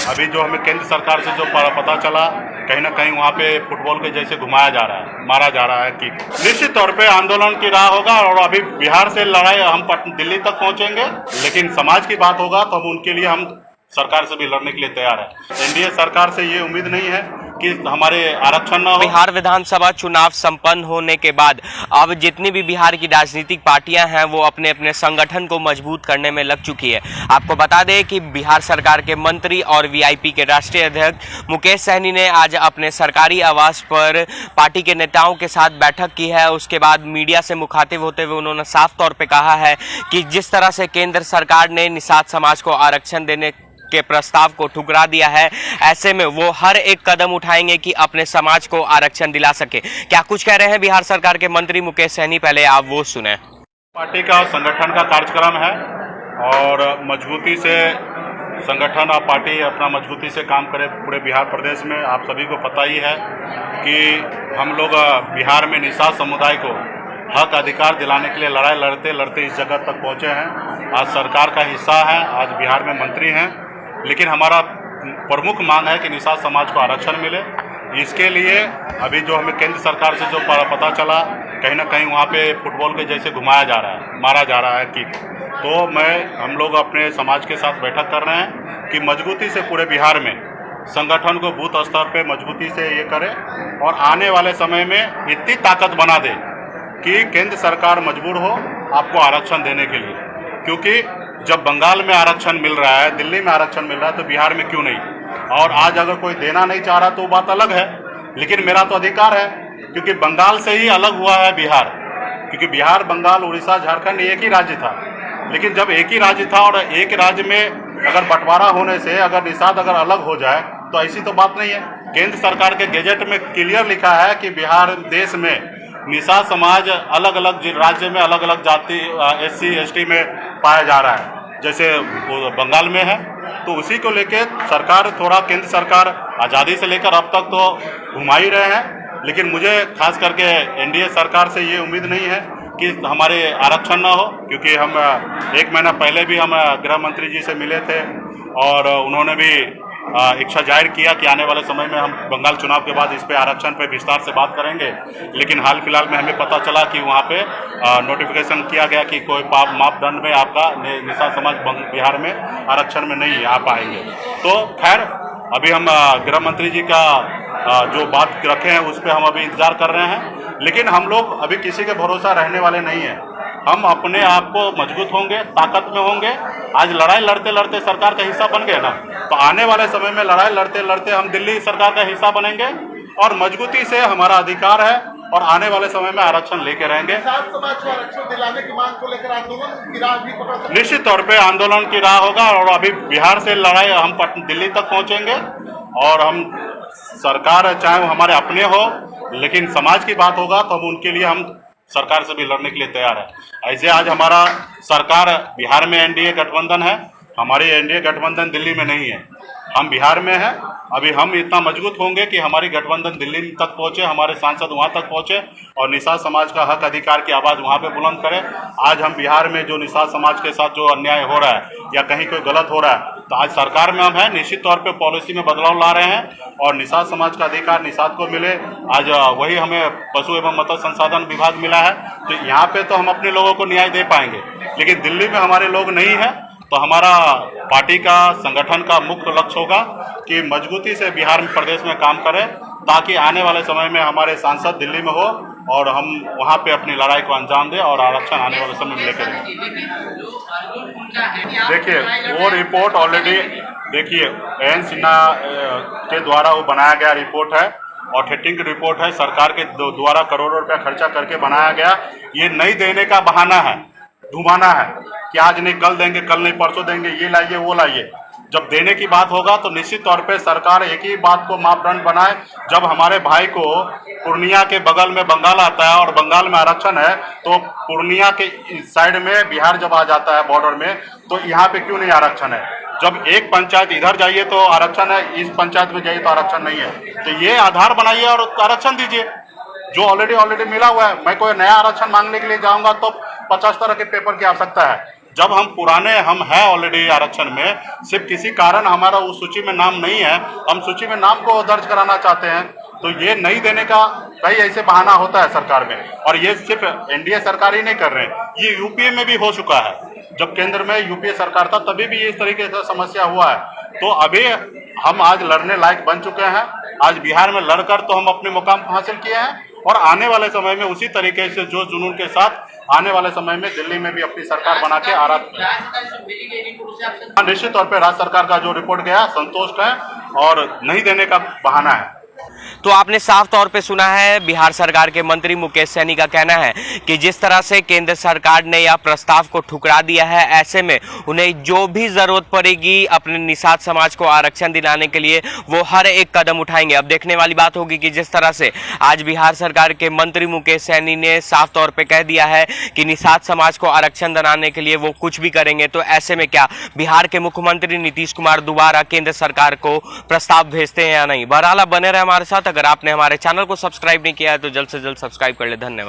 अभी जो हमें केंद्र सरकार से जो पता चला, कहीं ना कहीं वहाँ पे फुटबॉल के जैसे घुमाया जा रहा है, मारा जा रहा है कि निश्चित तौर पे आंदोलन की राह होगा। और अभी बिहार से लड़ाई हम दिल्ली तक पहुंचेंगे, लेकिन समाज की बात होगा तो हम उनके लिए हम सरकार से भी लड़ने के लिए तैयार है। एनडीए सरकार से ये उम्मीद नहीं है कि हमारे आरक्षण न हो। बिहार विधानसभा चुनाव संपन्न होने के बाद अब जितनी भी बिहार की राजनीतिक पार्टियां हैं वो अपने अपने संगठन को मजबूत करने में लग चुकी है। आपको बता दें कि बिहार सरकार के मंत्री और वीआईपी के राष्ट्रीय अध्यक्ष मुकेश सहनी ने आज अपने सरकारी आवास पर पार्टी के नेताओं के साथ बैठक की है। उसके बाद मीडिया से मुखातिब होते हुए उन्होंने साफ तौर पर कहा है कि जिस तरह से केंद्र सरकार ने निषाद समाज को आरक्षण देने के प्रस्ताव को ठुकरा दिया है, ऐसे में वो हर एक कदम उठाएंगे कि अपने समाज को आरक्षण दिला सके। क्या कुछ कह रहे हैं बिहार सरकार के मंत्री मुकेश सहनी, पहले आप वो सुने। पार्टी का संगठन का कार्यक्रम है और मजबूती से संगठन और पार्टी अपना मजबूती से काम करे पूरे बिहार प्रदेश में। आप सभी को पता ही है कि हम लोग बिहार में निषाद समुदाय को हक अधिकार दिलाने के लिए लड़ाई लड़ते लड़ते इस जगह तक पहुंचे हैं। आज सरकार का हिस्सा है, आज बिहार में मंत्री हैं, लेकिन हमारा प्रमुख मांग है कि निषाद समाज को आरक्षण मिले। इसके लिए अभी जो हमें केंद्र सरकार से जो पता चला, कहीं ना कहीं वहाँ पे फुटबॉल के जैसे घुमाया जा रहा है, मारा जा रहा है कि तो हम लोग अपने समाज के साथ बैठक कर रहे हैं कि मजबूती से पूरे बिहार में संगठन को बूथ स्तर पे मजबूती से ये करें और आने वाले समय में इतनी ताकत बना दे कि केंद्र सरकार मजबूर हो आपको आरक्षण देने के लिए। क्योंकि जब बंगाल में आरक्षण मिल रहा है, दिल्ली में आरक्षण मिल रहा है, तो बिहार में क्यों नहीं? और आज अगर कोई देना नहीं चाह रहा तो वो बात अलग है, लेकिन मेरा तो अधिकार है, क्योंकि बंगाल से ही अलग हुआ है बिहार। क्योंकि बिहार, बंगाल, उड़ीसा, झारखंड एक ही राज्य था, लेकिन जब एक ही राज्य था और एक राज्य में अगर बंटवारा होने से अगर निषाद अगर अलग हो जाए तो ऐसी तो बात नहीं है। केंद्र सरकार के गैजेट में क्लियर लिखा है कि बिहार देश में निषाद समाज अलग अलग राज्य में अलग अलग जाति SC ST में पाया जा रहा है, जैसे वो बंगाल में है। तो उसी को लेके सरकार थोड़ा केंद्र सरकार आज़ादी से लेकर अब तक तो घुमा ही रहे हैं, लेकिन मुझे खास करके एनडीए सरकार से ये उम्मीद नहीं है कि हमारे आरक्षण ना हो। क्योंकि हम 1 महीना पहले भी हम गृह मंत्री जी से मिले थे और उन्होंने भी इच्छा जाहिर किया कि आने वाले समय में हम बंगाल चुनाव के बाद इस पे आरक्षण पे विस्तार से बात करेंगे। लेकिन हाल फिलहाल में हमें पता चला कि वहाँ पे नोटिफिकेशन किया गया कि कोई मापदंड में आपका निषाद समाज बिहार में आरक्षण में नहीं आ पाएंगे। तो खैर अभी हम गृह मंत्री जी का जो बात रखे हैं उस पर हम अभी इंतजार कर रहे हैं, लेकिन हम लोग अभी किसी के भरोसा रहने वाले नहीं हैं। हम अपने आप को मजबूत होंगे, ताकत में होंगे। आज लड़ाई लड़ते लड़ते सरकार का हिस्सा बन गए ना, तो आने वाले समय में लड़ाई लड़ते लड़ते हम दिल्ली सरकार का हिस्सा बनेंगे और मजबूती से हमारा अधिकार है और आने वाले समय में आरक्षण लेके रहेंगे। समाज को आरक्षण दिलाने की मांग को लेकर आंदोलन की राह भी पकड़ सकते हैं। निश्चित तौर पे आंदोलन की राह होगा और अभी बिहार से लड़ाई हम दिल्ली तक पहुंचेंगे और हम सरकार चाहे वो हमारे अपने हो, लेकिन समाज की बात होगा तो हम उनके लिए हम सरकार से भी लड़ने के लिए तैयार है। ऐसे आज हमारा सरकार बिहार में एनडीए गठबंधन है, हमारी एनडीए गठबंधन दिल्ली में नहीं है, हम बिहार में हैं। अभी हम इतना मजबूत होंगे कि हमारी गठबंधन दिल्ली तक पहुंचे, हमारे सांसद वहां तक पहुंचे और निषाद समाज का हक अधिकार की आवाज़ वहां पे बुलंद करें। आज हम बिहार में जो निषाद समाज के साथ जो अन्याय हो रहा है या कहीं कोई गलत हो रहा है, तो आज सरकार में हम हैं, निश्चित तौर पे पॉलिसी में बदलाव ला रहे हैं और निषाद समाज का अधिकार निषाद को मिले। आज वही हमें पशु एवं मत्स्य संसाधन विभाग मिला है, तो यहाँ पे तो हम अपने लोगों को न्याय दे पाएंगे, लेकिन दिल्ली में हमारे लोग नहीं हैं। तो हमारा पार्टी का संगठन का मुख्य लक्ष्य होगा कि मजबूती से बिहार में प्रदेश में काम करें, ताकि आने वाले समय में हमारे सांसद दिल्ली में हो और हम वहां पे अपनी लड़ाई को अंजाम दें और आरक्षण आने वाले समय में लेकर आएं। देखिए वो रिपोर्ट ऑलरेडी देखिए एन सिन्हा के द्वारा वो बनाया गया रिपोर्ट है, ऑडिटिंग रिपोर्ट है, सरकार के द्वारा करोड़ों रुपया खर्चा करके बनाया गया। ये नहीं देने का बहाना है, घुमाना है कि आज नहीं कल देंगे, कल नहीं परसों देंगे, ये लाइए वो लाइए। जब देने की बात होगा तो निश्चित तौर पे सरकार एक ही बात को मापदंड बनाए। जब हमारे भाई को पूर्णिया के बगल में बंगाल आता है और बंगाल में आरक्षण है, तो पूर्णिया के साइड में बिहार जब आ जाता है बॉर्डर में, तो यहाँ पे क्यों नहीं आरक्षण है? जब एक पंचायत इधर जाइए तो आरक्षण है, इस पंचायत में जाइए तो आरक्षण नहीं है। तो ये आधार बनाइए और आरक्षण दीजिए जो ऑलरेडी मिला हुआ है। मैं कोई नया आरक्षण मांगने के लिए जाऊंगा तो 50 तरह के पेपर की आवश्यकता है। जब हम हैं ऑलरेडी आरक्षण में, सिर्फ किसी कारण हमारा उस सूची में नाम नहीं है, हम सूची में नाम को दर्ज कराना चाहते हैं, तो ये नहीं देने का कई ऐसे बहाना होता है सरकार में। और ये सिर्फ एनडीए सरकार ही नहीं कर रहे हैं, ये यूपीए में भी हो चुका है। जब केंद्र में यूपीए सरकार था तभी भी इस तरीके का समस्या हुआ है। तो अभी हम आज लड़ने लायक बन चुके हैं। आज बिहार में लड़कर तो हम अपने मुकाम को हासिल किए हैं, और आने वाले समय में उसी तरीके से जो जुनून के साथ आने वाले समय में दिल्ली में भी अपनी सरकार बना के आ रहा। निश्चित तौर पर राज्य सरकार का जो रिपोर्ट गया संतुष्ट है और नहीं देने का बहाना है। तो आपने साफ तौर पे सुना है, बिहार सरकार के मंत्री मुकेश सहनी का कहना है कि जिस तरह से केंद्र सरकार ने यह प्रस्ताव को ठुकरा दिया है, ऐसे में उन्हें जो भी जरूरत पड़ेगी अपने निषाद समाज को आरक्षण दिलाने के लिए वो हर एक कदम उठाएंगे। अब देखने वाली बात होगी कि जिस तरह से आज बिहार सरकार के मंत्री मुकेश सहनी ने साफ तौर पर कह दिया है कि निषाद समाज को आरक्षण दिलाने के लिए वो कुछ भी करेंगे, तो ऐसे में क्या बिहार के मुख्यमंत्री नीतीश कुमार दोबारा केंद्र सरकार को प्रस्ताव भेजते हैं या नहीं। बहरहाल बने रहे हमारे साथ। अगर आपने हमारे चैनल को सब्सक्राइब नहीं किया है तो जल्द से जल्द सब्सक्राइब कर ले। धन्यवाद।